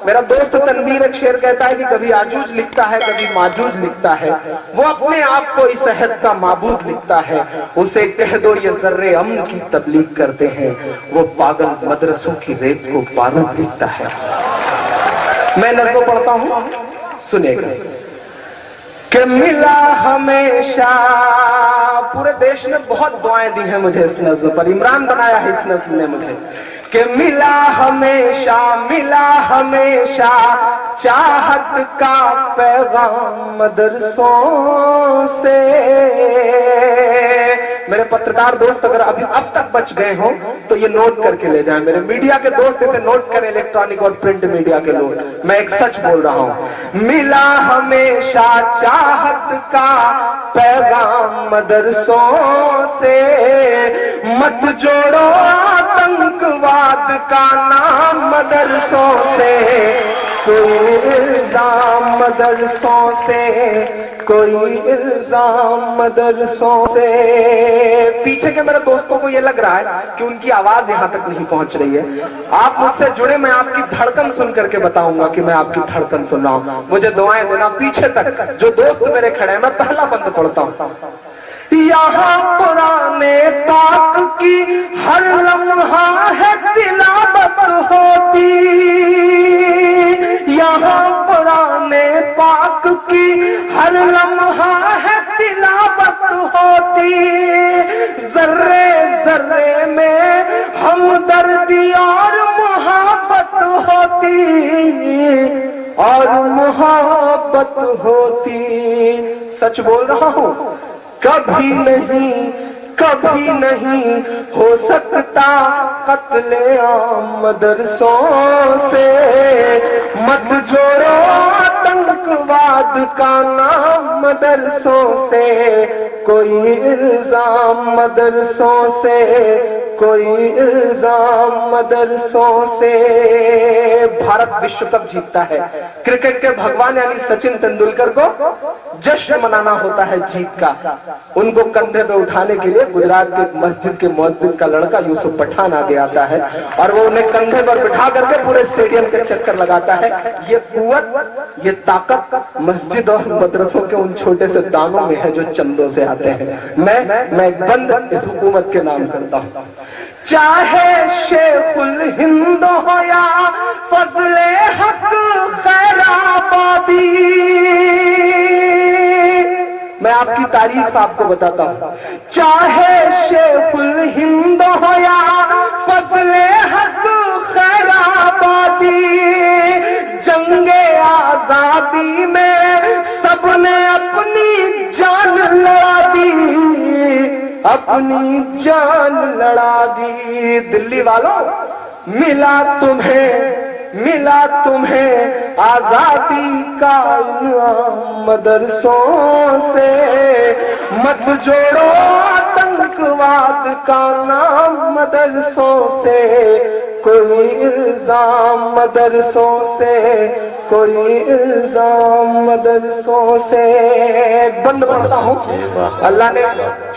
میرا دوست تنویر ایک شعر کہتا ہے کہ کبھی آجوز لکھتا ہے کبھی ماجوز لکھتا ہے، وہ اپنے آپ کو اس عہد کا معبود لکھتا ہے، اسے کہہ دو یہ ذرے امن کی تبلیغ کرتے ہیں، وہ پاگل مدرسوں کی ریت کو بارود لکھتا ہے۔ میں نظم پڑھتا ہوں، سنے گا کہ ملا ہمیشہ، پورے دیش نے بہت دعائیں دی ہیں مجھے اس نظم پر، عمران بنایا ہے اس نظم نے مجھے، کہ ملا ہمیشہ چاہت کا پیغام مدرسوں سے۔ میرے پترکار دوست اگر اب تک بچ گئے ہوں تو یہ نوٹ کر کے لے جائیں، میرے میڈیا کے دوست اسے نوٹ کریں، الیکٹرانک اور پرنٹ میڈیا کے لوگ، میں ایک سچ بول رہا ہوں۔ ملا ہمیشہ چاہت کا پیغام مدرسوں سے، مت جوڑو آتنکواد کا نام مدرسوں سے، کوئی الزام مدرسوں سے، کوئی الزام مدرسوں سے۔ پیچھے کے میرے دوستوں کو یہ لگ رہا ہے کہ ان کی آواز یہاں تک نہیں پہنچ رہی ہے، آپ مجھ سے جڑے، میں آپ کی دھڑکن سن کر کے بتاؤں گا کہ میں آپ کی دھڑکن سن رہا ہوں، مجھے دعائیں دینا پیچھے تک جو دوست میرے کھڑے ہیں۔ میں پہلا بند پڑھتا ہوں۔ یہاں قرآن پاک کی ہر لمحہ ہے تلاوت ہوتی، یہاں قرآن پاک کی ہر لمحہ ہے تلاوت ہوتی، ذرے ذرے میں ہمدردی اور محبت ہوتی، اور محبت ہوتی۔ سچ بول رہا ہوں، کبھی نہیں ہو سکتا قتل عام مدرسوں سے، مت جوڑو آتنکواد کا نام مدرسوں سے، کوئی الزام مدرسوں سے، کوئی الزام مدرسوں سے۔ بھارت وشو کپ جیتتا ہے، کرکٹ کے بھگوان یعنی سچن تندولکر کو جشن منانا ہوتا ہے جیت کا، ان کو کندھے پہ اٹھانے کے لیے گجرات کے مسجد کے مؤذن کا لڑکا یوسف پٹھان آگے آتا ہے اور وہ انہیں کندھے پر بٹھا کر کے پورے اسٹیڈیم کے چکر لگاتا ہے۔ یہ قوت، یہ طاقت مسجد اور مدرسوں کے ان چھوٹے سے دانوں میں ہے جو چندوں سے آتے ہیں۔ میں ایک بند اس حکومت کے نام کرتا ہوں، چاہے شیخ الہند ہو یا فضل حق خیر آبادی، میں آپ کی تاریخ آپ کو بتاتا ہوں، چاہے شیخ الہند ہو یا فضل حق خیر آبادی، جنگ آزادی میں سب نے اپنی جان لڑا دی، اپنی جان لڑا دی۔ دلی والوں، ملا تمہیں آزادی کا انعام مدرسوں سے، مت جوڑو آتنکواد کا نام مدرسوں سے، کوئی الزام مدرسوں سے، کوئی الزام مدرسوں سے۔ بند پڑھتا ہوں، اللہ نے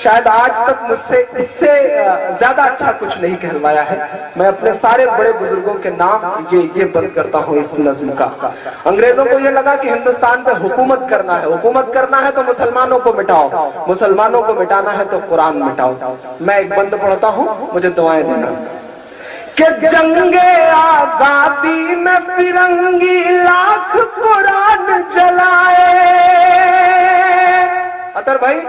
شاید آج تک مجھ سے اس سے زیادہ اچھا کچھ نہیں کہلوایا ہے۔ میں اپنے سارے بڑے بزرگوں کے نام یہ بند کرتا ہوں اس نظم کا۔ انگریزوں کو یہ لگا کہ ہندوستان پہ حکومت کرنا ہے تو مسلمانوں کو مٹاؤ، مسلمانوں کو مٹانا ہے تو قرآن مٹاؤ۔ میں ایک بند پڑھتا ہوں، مجھے دعائیں دینا کہ جنگ آزادی میں فرنگی لاکھ قرآن جلائے۔ عطر بھائی،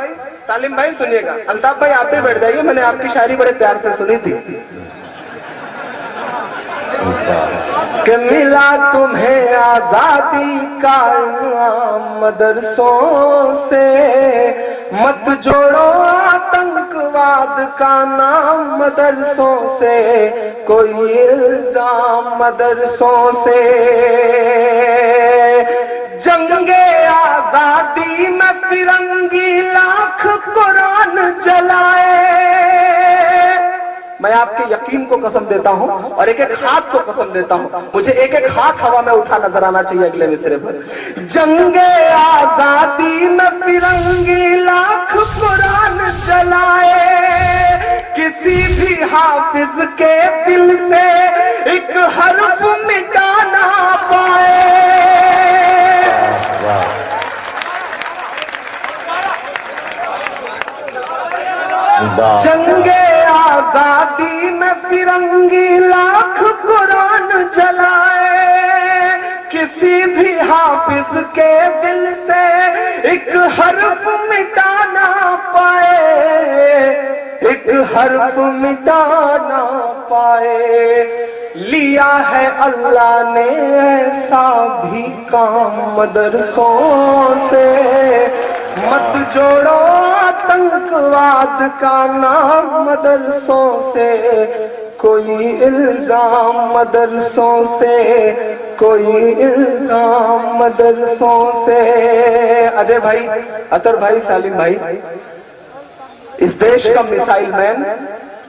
سالم بھائی سنیے گا، الطاف بھائی آپ بھی بیٹھ جائیے، میں نے آپ کی شاعری بڑے پیار سے سنی تھی کہ ملا تمہیں آزادی کا انعام مدرسوں سے، مت جوڑو آتنکواد کا نام مدرسوں سے، کوئی الزام مدرسوں سے۔ جنگ آزادی میں فرنگی لاکھ قرآن جلائے۔ میں آپ کے یقین کو قسم دیتا ہوں اور ایک ایک ہاتھ کو قسم دیتا ہوں، مجھے ایک ایک ہاتھ ہوا میں اٹھا نظر آنا چاہیے اگلے مصرے پر۔ جنگ آزادی میں فرنگی لاکھ قرآن جلائے، کسی بھی حافظ کے دل سے ایک حرف مٹا نہ پائے۔ جنگے آزادی میں فرنگی لاکھ قرآن جلائے، کسی بھی حافظ کے دل سے ایک حرف مٹا نہ پائے، ایک حرف مٹا نہ پائے۔ لیا ہے اللہ نے ایسا بھی کام مدرسوں سے، مت جوڑو آتنکواد کا نام مدرسوں سے، کوئی الزام مدرسوں سے، کوئی الزام مدرسوں سے۔ اجے بھائی، عطر بھائی، سالم بھائی، اس دیش کا میسائل مین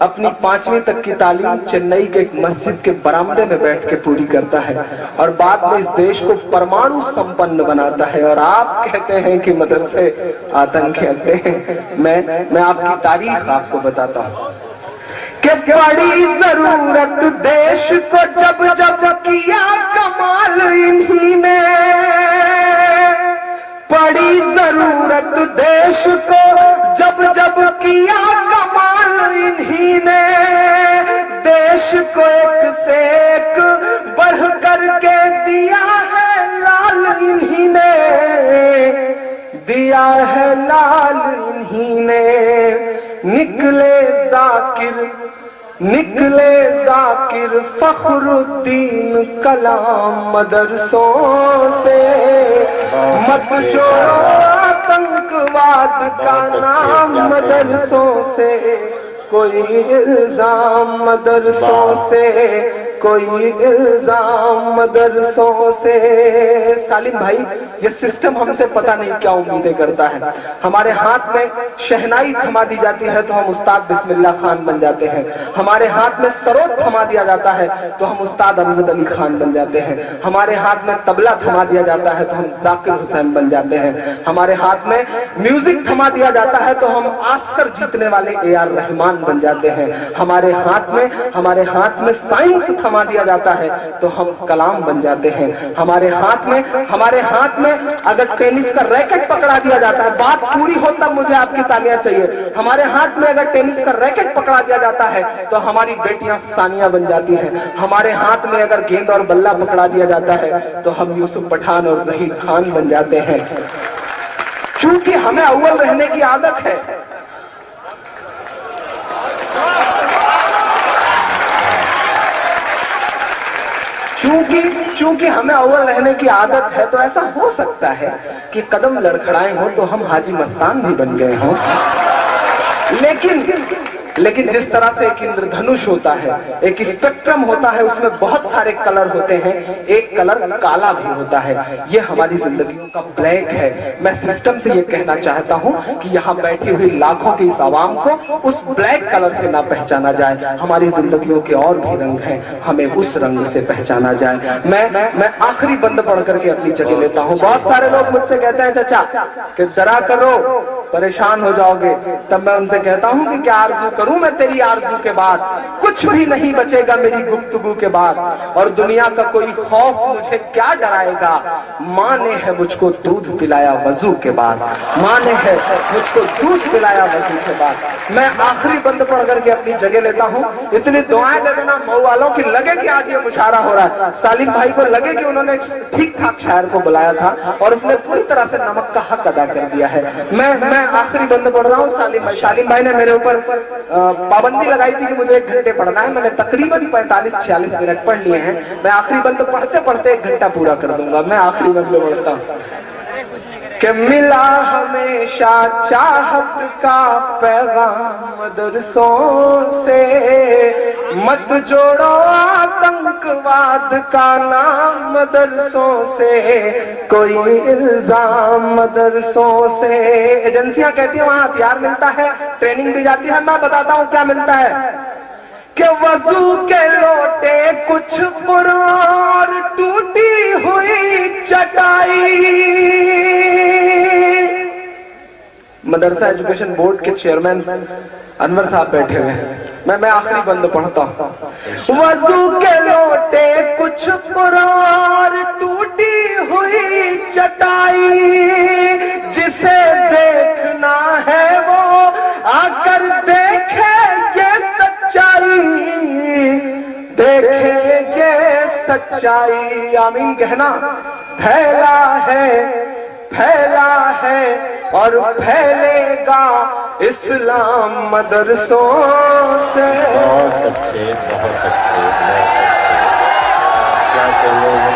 اپنی 5ویں تک کی تعلیم چنئی کے ایک مسجد کے برآمدے میں بیٹھ کے پوری کرتا ہے اور بعد میں اس دیش کو پرمانو سمپن بناتا ہے، اور آپ کہتے ہیں کہ مدرسے آتنک کے اڈے ہیں۔ میں آپ کی تاریخ آپ کو بتاتا ہوں کہ بڑی ضرورت دیش کو جب جب کیا کمال انہی نے، بڑی ضرورت دیش کو جب جب کیا کمال انہی نے، دیش کو ایک سے ایک بڑھ کر کے دیا ہے لال انہی نے، دیا ہے لال انہی نے۔ نکلے ذاکر فخر الدین کلام مدرسوں سے، مت جوڑو آتنکواد کا نام مدرسوں سے، کوئی الزام مدرسوں سے، کوئی الزام مدرسوں سے۔ سالم بھائی، یہ سسٹم ہم سے پتہ نہیں کیا امیدیں کرتا ہے۔ ہمارے ہاتھ میں شہنائی تھما دی جاتی ہے تو ہم استاد بسم اللہ خان بن جاتے ہیں، ہمارے ہاتھ میں سرود تھما دیا جاتا ہے تو ہم استاد امجد علی خان بن جاتے ہیں، ہمارے ہاتھ میں طبلہ تھما دیا جاتا ہے تو ہم ذاکر حسین بن جاتے ہیں، ہمارے ہاتھ میں میوزک تھما دیا جاتا ہے تو ہم آسکر جیتنے والے اے آر رحمان بن جاتے ہیں، ہمارے ہاتھ میں سائنس تھما دیا جاتا ہے تو ہم کلام بن جاتے ہیں، ہمارے ہاتھ میں اگر ٹینس کا ریکٹ پکڑا دیا جاتا ہے، بات پوری ہو تب مجھے آپ کی تالیاں چاہیے، ہمارے ہاتھ میں اگر ٹینس کا ریکٹ پکڑا دیا جاتا ہے تو ہماری بیٹیاں ثانیہ بن جاتی ہیں، ہمارے ہاتھ میں اگر گیند اور بلہ پکڑا دیا جاتا ہے تو ہم یوسف پٹھان اور ظہیر خان بن جاتے ہیں۔ چونکہ ہمیں اول رہنے کی عادت ہے، چونکہ ہمیں اول رہنے کی عادت ہے تو ایسا ہو سکتا ہے کہ قدم لڑکھڑائے ہوں تو ہم حاجی مستان بھی بن گئے ہوں، لیکن جس طرح سے ایک اندر دھنش ہوتا ہے، ایک اسپیکٹرم ہوتا ہے، اس میں بہت سارے کلر ہوتے ہیں، ایک کلر کالا بھی ہوتا ہے، یہ ہماری زندگیوں کا بلیک ہے۔ میں سسٹم سے یہ کہنا چاہتا ہوں کہ یہاں بیٹھی ہوئی لاکھوں کی اس عوام کو اس بلیک کلر سے نہ پہچانا جائے، ہماری زندگیوں کے اور بھی رنگ ہیں، ہمیں اس رنگ سے پہچانا جائے۔ میں آخری بند پڑھ کر کے اپنی جگہ لیتا ہوں۔ بہت سارے لوگ مجھ سے کہتے ہیں چچا کہ ڈرا کرو پریشان ہو جاؤ گے، تب میں ان سے کہتا ہوں کہ کیا آرزو کروں میں تیری آرزو کے بعد، کچھ بھی نہیں بچے گا میری گفتگو کے بعد، اور دنیا کا کوئی خوف مجھے کیا ڈرائے گا، ماں نے ہے مجھ کو دودھ پلایا وضو کے بعد، ماں نے ہے مجھ کو دودھ پلایا وضو کے بعد۔ میں آخری بند پڑھ کر کے اپنی جگہ لیتا ہوں۔ اتنی دعائیں دے دینا مئو والوں کی، لگے کہ آج یہ مشاعرہ ہو رہا ہے، سالم بھائی کو لگے کہ انہوں نے ٹھیک ٹھاک شاعر کو بلایا تھا اور اس نے پوری طرح سے نمک کا حق ادا کر دیا ہے۔ میں آخری بند پڑھ رہا ہوں۔ سالم بھائی نے میرے اوپر پابندی لگائی تھی کہ مجھے 1 گھنٹے پڑھنا ہے، میں نے تقریباً 45-46 منٹ پڑھ لیے ہیں۔ میں آخری بند پڑھتے پڑھتے 1 گھنٹہ پورا کر دوں گا۔ میں آخری بند پڑھتا ہوں کہ ملا ہمیشہ چاہت کا پیغام مدرسوں سے، مت جوڑو آتنکواد کا نام مدرسوں سے، کوئی الزام مدرسوں سے۔ ایجنسیاں کہتی ہیں وہاں ہتھیار ملتا ہے، ٹریننگ دی جاتی ہے، میں بتاتا ہوں کیا ملتا ہے کہ وضو کے لوٹے کچھ پرار ٹوٹی ہوئی چٹائی۔ مدرسہ ایجوکیشن بورڈ کے چیئرمین انور صاحب بیٹھے ہوئے ہیں، میں آخری بند پڑھتا ہوں۔ وضو کے لوٹے کچھ پرار ٹوٹی ہوئی چٹائی، جسے دیکھنا ہے وہ آ کر دیکھ سچائی آمین کہنا پھیلا ہے اور پھیلے گا اسلام مدرسوں سے. بہت اچھے کیا کہیے